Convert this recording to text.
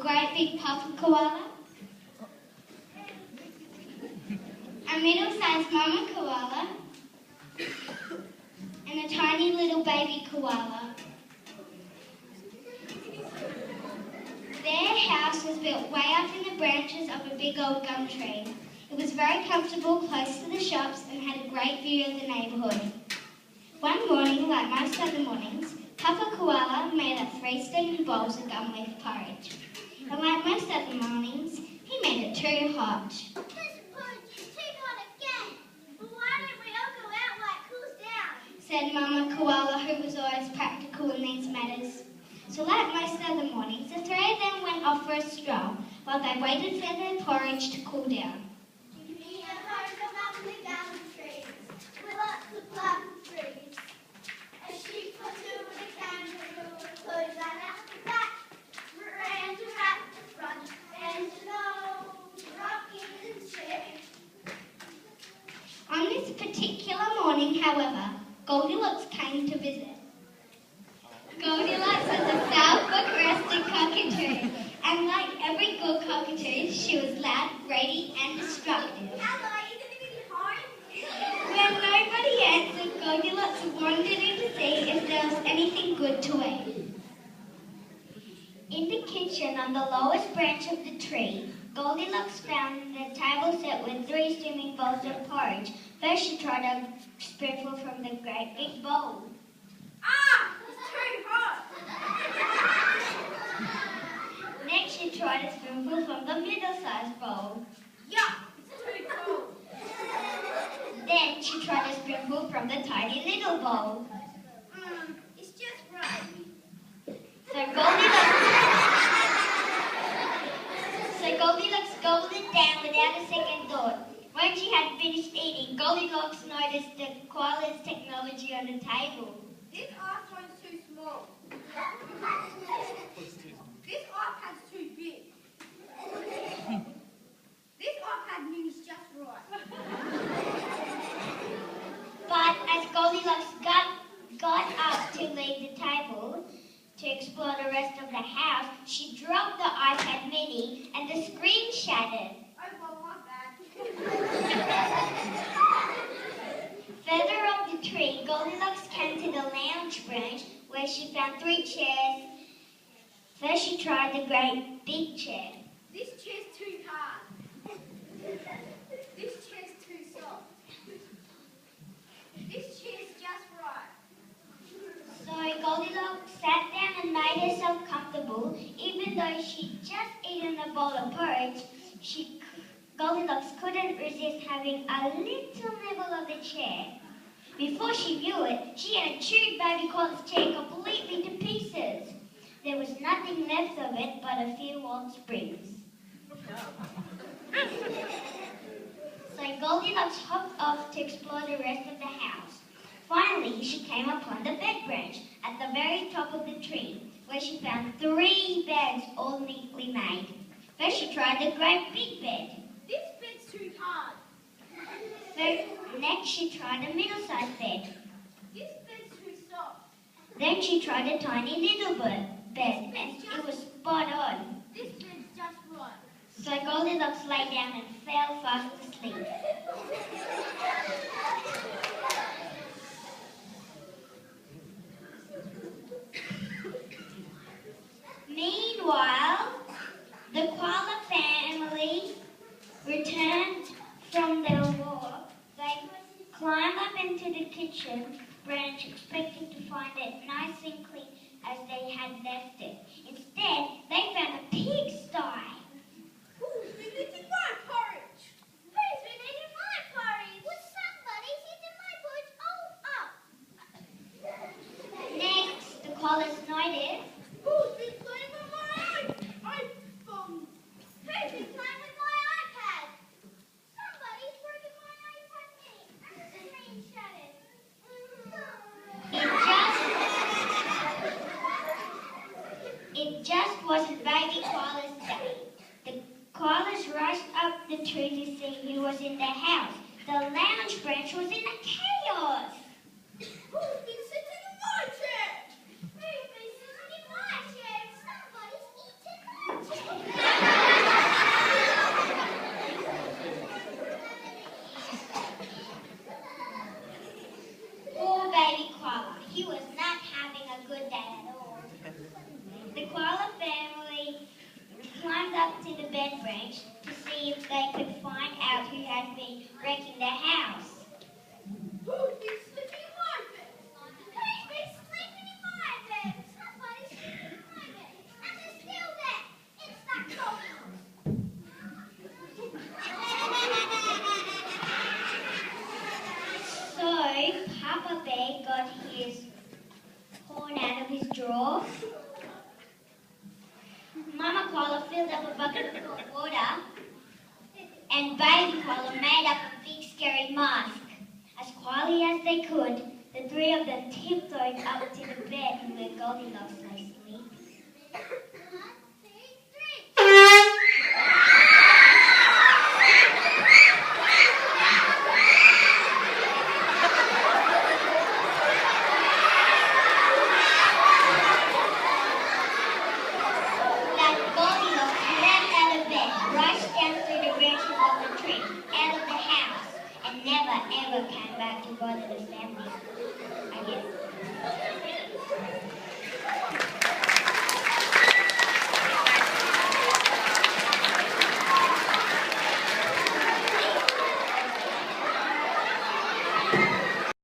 great big papa koala, a middle-sized mama koala, and a tiny little baby koala. Their house was built way up in the branches of a big old gum tree. It was very comfortable, close to the shops, and had a great view of the neighbourhood. One morning, like most other mornings, Papa Koala made up 3 steaming bowls of gum leaf porridge. And like most other mornings, he made it too hot. This porridge is too hot again. Well, why don't we all go out while it cools down? Said Mama Koala, who was always practical in these matters. So like most other mornings, the 3 of them went off for a stroll while they waited for their porridge to cool down. We have heard about the gum trees, with lots of plum trees. A sheep or 2 with a kangaroo, clothes on at the back, ran to at the front, and to know, rocking and shaking. On this particular morning, however, Goldilocks came to visit. Goldilocks was a foul-book-rested cockatoo, and like every good cockatoo, she was loud, greedy, and destructive. Hello, are you going to be home? When nobody answered, Goldilocks wandered in to see if there was anything good to eat. In the kitchen, on the lowest branch of the tree, Goldilocks found the table set with 3 steaming bowls of porridge. First, she tried a spoonful from the great big bowl. Ah, it's too hot. Next, she tried a spoonful from the middle-sized bowl. Yuck, it's too cold. Then, she tried a spoonful from the tiny little bowl. It's just right. So Goldilocks gobbled it down without a second thought. When she had finished eating, Goldilocks noticed the koala's technology on the table. This iPhone's too small. This iPad's too big. This iPad mini's just right. But as Goldilocks got up to leave the table to explore the rest of the house, she dropped the iPad mini and the screen shattered. Oh, well, my bad. Further up the tree, Goldilocks came to the lounge branch where she found 3 chairs. First, she tried the great big chair. This chair's too hard. This chair's too soft. This chair's just right. So Goldilocks sat down and made herself comfortable. Even though she'd just eaten a bowl of porridge, Goldilocks couldn't resist having a little nibble of the chair. Before she knew it, she had chewed baby koala's chair completely to pieces. There was nothing left of it but a few old springs. So Goldilocks hopped off to explore the rest of the house. Finally, she came upon the bed branch at the very top of the tree, where she found 3 beds all neatly made. First, she tried the great big bed. This bed's too hard. Next, she tried a middle-sized bed. This bed's too soft. Then she tried a tiny little bed, and it was spot on. This bed's just right. So Goldilocks lay down and fell fast asleep. Meanwhile, the koala family returned from their walk. They climbed up into the kitchen branch, expecting to find it nice and clean as they had left it. Instead, they found a pigsty. Who's been eating my porridge? Who's been eating my porridge? Was somebody's eating my porridge? Next, the koalas noticed. Who's been playing with my iPhone? Who's been playing with my iPad? Somebody's broken my iPad mini and the screen shattered. It just wasn't baby koala's day. The koalas rushed up the tree to see who was in their house. The lounge branch was in a chaos. Who's been sitting in my chair? Who's been sitting in my chair? Somebody's eaten my chair. bed branch to see if they could find out who had been wrecking their house. Who's been sleeping in my bed? Who's been sleeping in my bed? Somebody's sleeping in my bed. And they're still there. It's that Goldilocks. So Papa Bear got his horn out of his drawer. Mama Koala filled up a bucket of cold water, and Baby Koala made up a big scary mask. As quietly as they could, the three of them tiptoed up to the bed where Goldilocks lay sleeping. 1, 2, 3. That Goldilocks leapt out of bed, rushed down through the branches of the tree, out of the house, and never ever came back to bother the family, I guess.